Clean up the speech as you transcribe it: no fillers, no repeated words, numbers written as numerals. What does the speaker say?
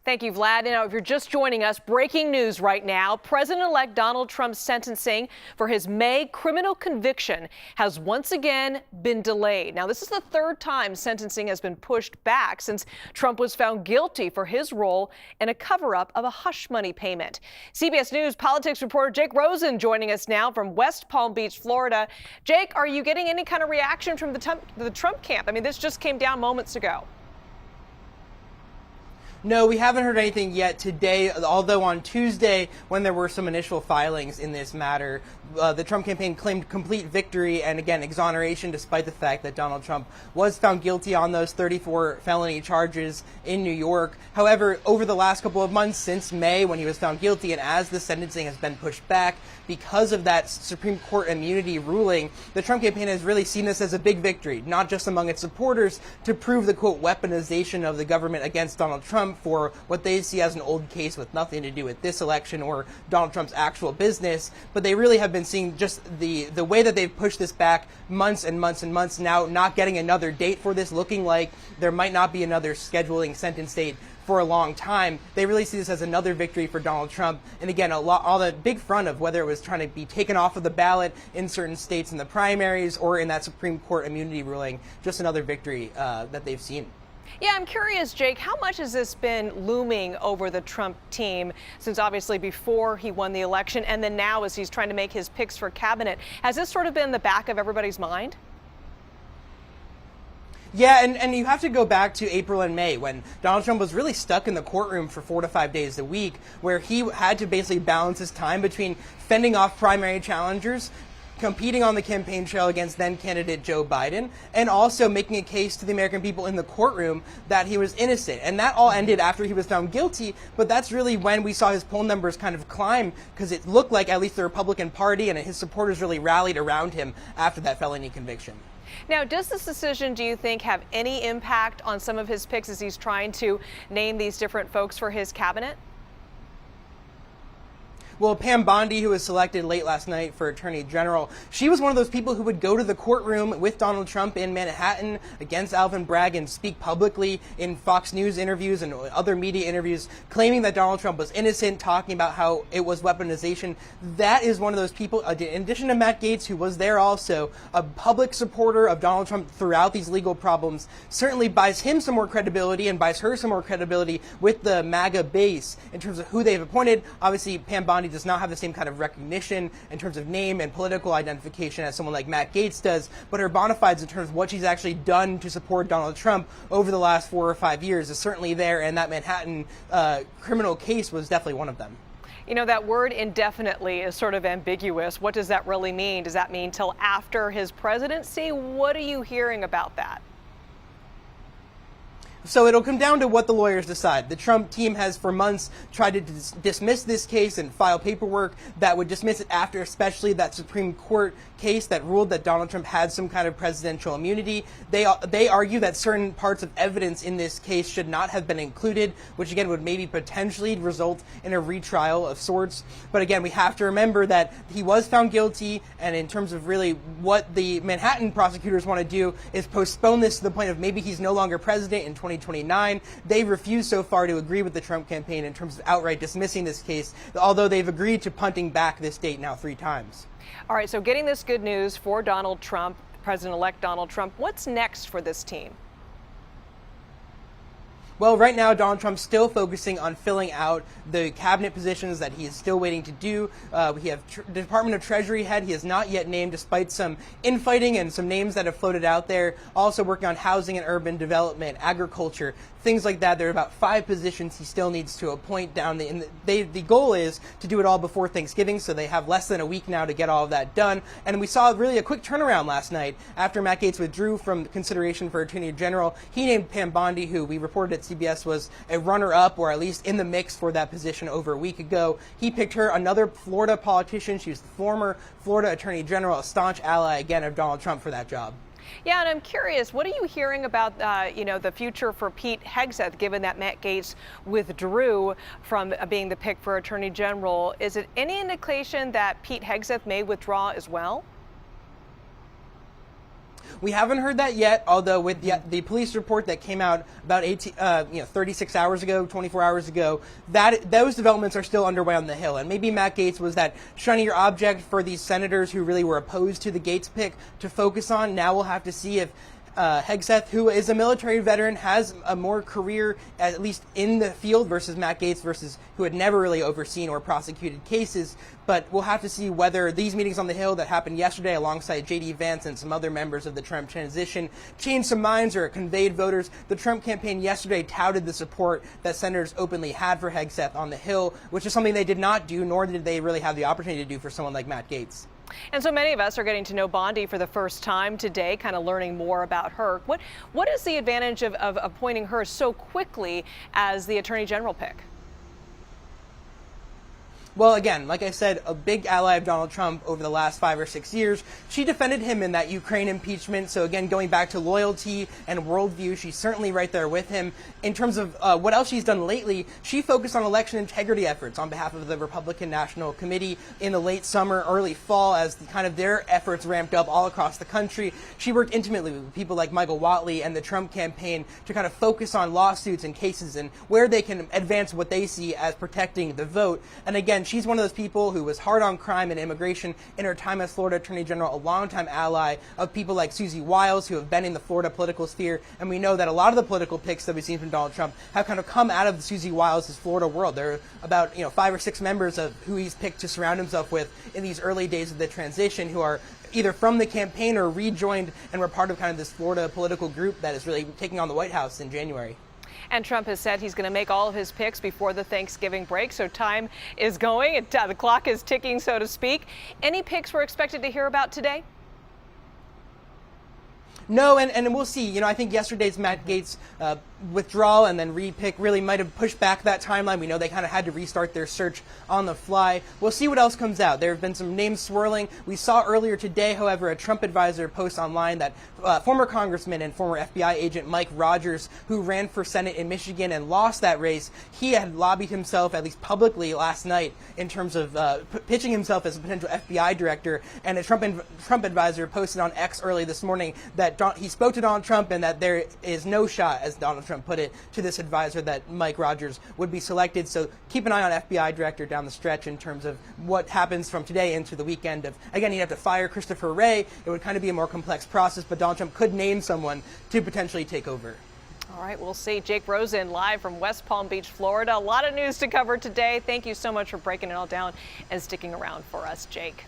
Thank you, Vlad. Now, if you're just joining us, breaking news right now. President-elect Donald Trump's sentencing for his May criminal conviction has once again been delayed. Now, this is the third time sentencing has been pushed back since Trump was found guilty for his role in a cover-up of a hush money payment. CBS News politics reporter Jake Rosen joining us now from West Palm Beach, Florida. Jake, are you getting any kind of reaction from the Trump camp? I mean, this just came down moments ago. No, we haven't heard anything yet today, although on Tuesday, when there were some initial filings in this matter, the Trump campaign claimed complete victory and, again, exoneration, despite the fact that Donald Trump was found guilty on those 34 felony charges in New York. However, over the last couple of months, since May, when he was found guilty, and as the sentencing has been pushed back because of that Supreme Court immunity ruling, the Trump campaign has really seen this as a big victory, not just among its supporters, to prove the, quote, weaponization of the government against Donald Trump for what they see as an old case with nothing to do with this election or Donald Trump's actual business. But they really have been seeing just the way that they've pushed this back months and months and months now, not getting another date for this, looking like there might not be another scheduling sentence date for a long time. They really see this as another victory for Donald Trump. And again, all the big front of whether it was trying to be taken off of the ballot in certain states in the primaries or in that Supreme Court immunity ruling, just another victory that they've seen. Yeah, I'm curious, Jake, how much has this been looming over the Trump team since obviously before he won the election and then now as he's trying to make his picks for cabinet? Has this sort of been in the back of everybody's mind? Yeah, and you have to go back to April and May when Donald Trump was really stuck in the courtroom for 4 to 5 days a week, where he had to basically balance his time between fending off primary challengers, competing on the campaign trail against then-candidate Joe Biden, and also making a case to the American people in the courtroom that he was innocent. And that all ended after he was found guilty, but that's really when we saw his poll numbers kind of climb, because it looked like at least the Republican Party and his supporters really rallied around him after that felony conviction. Now, does this decision, do you think, have any impact on some of his picks as he's trying to name these different folks for his cabinet? Well, Pam Bondi, who was selected late last night for Attorney General, she was one of those people who would go to the courtroom with Donald Trump in Manhattan against Alvin Bragg and speak publicly in Fox News interviews and other media interviews, claiming that Donald Trump was innocent, talking about how it was weaponization. That is one of those people, in addition to Matt Gaetz, who was there also, a public supporter of Donald Trump throughout these legal problems, certainly buys him some more credibility and buys her some more credibility with the MAGA base in terms of who they've appointed. Obviously, Pam Bondi does not have the same kind of recognition in terms of name and political identification as someone like Matt Gaetz does, but her bona fides in terms of what she's actually done to support Donald Trump over the last 4 or 5 years is certainly there, and that Manhattan criminal case was definitely one of them. You know, that word indefinitely is sort of ambiguous. What does that really mean? Does that mean till after his presidency? What are you hearing about that? So it'll come down to what the lawyers decide. The Trump team has for months tried to dismiss this case and file paperwork that would dismiss it after especially that Supreme Court case that ruled that Donald Trump had some kind of presidential immunity. They argue that certain parts of evidence in this case should not have been included, which again would maybe potentially result in a retrial of sorts. But again, we have to remember that he was found guilty, and in terms of really what the Manhattan prosecutors want to do is postpone this to the point of maybe he's no longer president in 2029. They refuse so far to agree with the Trump campaign in terms of outright dismissing this case, although they've agreed to punting back this date now 3 times. All right, so getting this good news for Donald Trump, President-elect Donald Trump, what's next for this team? Well, right now, Donald Trump's still focusing on filling out the cabinet positions that he is still waiting to do. We have Department of Treasury head. He has not yet named, despite some infighting and some names that have floated out there. Also working on housing and urban development, agriculture, things like that. There are about 5 positions he still needs to appoint down. The goal is to do it all before Thanksgiving, so they have less than a week now to get all of that done. And we saw really a quick turnaround last night after Matt Gaetz withdrew from consideration for Attorney General. He named Pam Bondi, who we reported at CBS was a runner-up, or at least in the mix for that position over a week ago. He picked her, another Florida politician. She was the former Florida Attorney General, a staunch ally, again, of Donald Trump for that job. Yeah, and I'm curious, what are you hearing about, the future for Pete Hegseth, given that Matt Gaetz withdrew from being the pick for Attorney General? Is it any indication that Pete Hegseth may withdraw as well? We haven't heard that yet, although with the police report that came out about 36 hours ago, 24 hours ago, those developments are still underway on the Hill. And maybe Matt Gaetz was that shinier object for these senators who really were opposed to the Gaetz pick to focus on. Now we'll have to see if Heth, who is a military veteran, has a more career, at least in the field, versus Matt Gaetz, who had never really overseen or prosecuted cases. But we'll have to see whether these meetings on the Hill that happened yesterday alongside J.D. Vance and some other members of the Trump transition changed some minds or conveyed voters. The Trump campaign yesterday touted the support that senators openly had for Heth on the Hill, which is something they did not do, nor did they really have the opportunity to do for someone like Matt Gaetz. And so many of us are getting to know Bondi for the first time today, kind of learning more about her. What is the advantage of appointing her so quickly as the Attorney General pick? Well, again, like I said, a big ally of Donald Trump over the last 5 or 6 years. She defended him in that Ukraine impeachment. So again, going back to loyalty and worldview, she's certainly right there with him. In terms of what else she's done lately, she focused on election integrity efforts on behalf of the Republican National Committee in the late summer, early fall, as their efforts ramped up all across the country. She worked intimately with people like Michael Whatley and the Trump campaign to kind of focus on lawsuits and cases and where they can advance what they see as protecting the vote. And again, she's one of those people who was hard on crime and immigration in her time as Florida Attorney General, a longtime ally of people like Susie Wiles, who have been in the Florida political sphere. And we know that a lot of the political picks that we've seen from Donald Trump have kind of come out of Susie Wiles' Florida world. There are about 5 or 6 members of who he's picked to surround himself with in these early days of the transition who are either from the campaign or rejoined and were part of kind of this Florida political group that is really taking on the White House in January. And Trump has said he's going to make all of his picks before the Thanksgiving break, so time is going. The clock is ticking, so to speak. Any picks we're expected to hear about today? No, and we'll see. I think yesterday's Matt Gaetz withdrawal and then re-pick really might have pushed back that timeline. We know they kind of had to restart their search on the fly. We'll see what else comes out. There have been some names swirling. We saw earlier today, however, a Trump advisor post online that former Congressman and former FBI agent Mike Rogers, who ran for Senate in Michigan and lost that race, he had lobbied himself, at least publicly last night, in terms of pitching himself as a potential FBI director. And a Trump advisor posted on X early this morning that he spoke to Donald Trump and that there is no shot, as Donald Trump put it, to this advisor that Mike Rogers would be selected. So keep an eye on FBI director down the stretch in terms of what happens from today into the weekend. Again, you'd have to fire Christopher Wray. It would kind of be a more complex process, but Donald Trump could name someone to potentially take over. All right, we'll see. Jake Rosen live from West Palm Beach, Florida. A lot of news to cover today. Thank you so much for breaking it all down and sticking around for us, Jake.